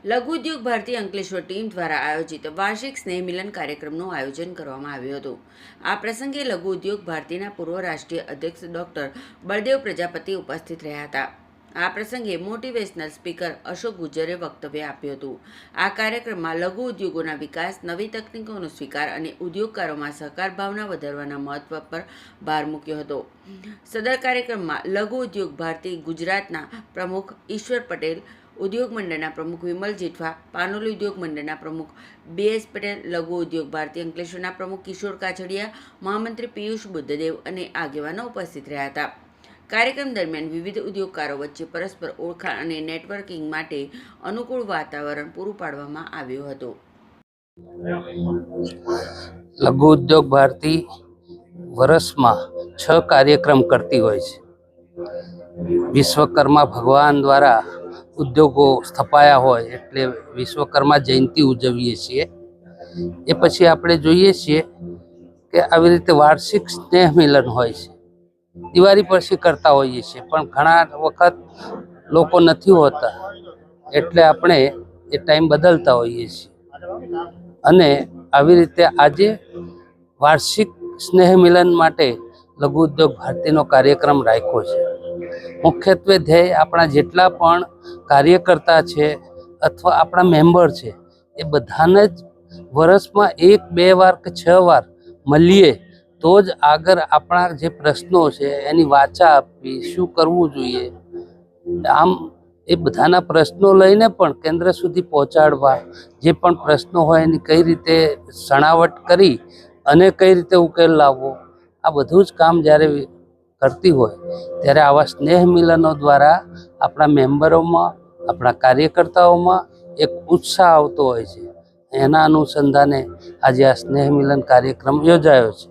લઘુ ઉદ્યોગ ભારતી અંકલેશ્વર ટીમ દ્વારા આયોજિત વાર્ષિક સ્નેહ મિલન કાર્યક્રમનું આયોજન કરવામાં આવ્યું હતું। આ પ્રસંગે લઘુ ઉદ્યોગ ભારતીના પૂર્વ રાષ્ટ્રીય અધ્યક્ષ ડોક્ટર બળદેવ પ્રજાપતિ ઉપસ્થિત રહ્યા હતા। આ પ્રસંગે મોટિવેશનલ સ્પીકર અશોક ગુજ્જરે વક્તવ્ય આપ્યું હતું। આ કાર્યક્રમમાં લઘુ ઉદ્યોગોના વિકાસ, નવી તકનીકોનો સ્વીકાર અને ઉદ્યોગકારોમાં સહકાર ભાવના વધારવાના મહત્વ પર ભાર મૂક્યો હતો। સદર કાર્યક્રમમાં લઘુ ઉદ્યોગ ભારતી ગુજરાતના પ્રમુખ ઈશ્વર પટેલ, ઉદ્યોગ મંડળના પ્રમુખ વિમલ જેઠવા, પાનોલી ઉદ્યોગ મંડળના પ્રમુખ BS પટેલ, લઘુ ઉદ્યોગ ભારતી અંકલેશ્વરના પ્રમુખ કિશોર કાછડિયા, મહામંત્રી પિયુષ બુદ્ધદેવ અને આગેવાનો ઉપસ્થિત રહ્યા હતા। કાર્યક્રમ દરમિયાન વિવિધ ઉદ્યોગકારો વચ્ચે પરસ્પર ઓળખાણ અને નેટવર્કિંગ માટે અનુકૂળ વાતાવરણ પૂરું પાડવામાં આવ્યું હતું। લઘુ ઉદ્યોગ ભારતી વર્ષમાં 6 કાર્યક્રમ કરતી હોય છે। વિશ્વકર્મા ભગવાન દ્વારા ઉદ્યોગો સ્થપાયા હોય એટલે વિશ્વકર્મા જયંતિ ઉજવીએ છીએ। એ પછી આપણે જોઈએ છીએ કે આવી રીતે વાર્ષિક સ્નેહ મિલન હોય છે। દિવાળી પછી કરતા હોઈએ છીએ, પણ ઘણા વખત લોકો નથી હોતા એટલે આપણે એ ટાઈમ બદલતા હોઈએ છીએ। અને આવી રીતે આજે વાર્ષિક સ્નેહ મિલન માટે લઘુ ઉદ્યોગ ભારતીનો કાર્યક્રમ રાખ્યો છે। મુખ્યત્વે ધ્યેય આપણા જેટલા પણ કાર્યકર્તા છે અથવા આપણા મેમ્બર છે એ બધાને જ વર્ષમાં 1-2 વાર કે 6 વાર મળીએ તો જ આગળ આપણા જે પ્રશ્નો છે એની વાચા આપવી, શું કરવું જોઈએ, આમ એ બધાના પ્રશ્નો લઈને પણ કેન્દ્ર સુધી પહોંચાડવા, જે પણ પ્રશ્નો હોય એની કઈ રીતે છણાવટ કરી અને કઈ રીતે ઉકેલ લાવવો, આ બધું જ કામ જ્યારે કરતી હોય ત્યારે આવા સ્નેહ મિલનો દ્વારા આપણા મેમ્બરોમાં, આપણા કાર્યકર્તાઓમાં એક ઉત્સાહ આવતો હોય છે। એના અનુસંધાને આજે આ સ્નેહ મિલન કાર્યક્રમ યોજાયો છે।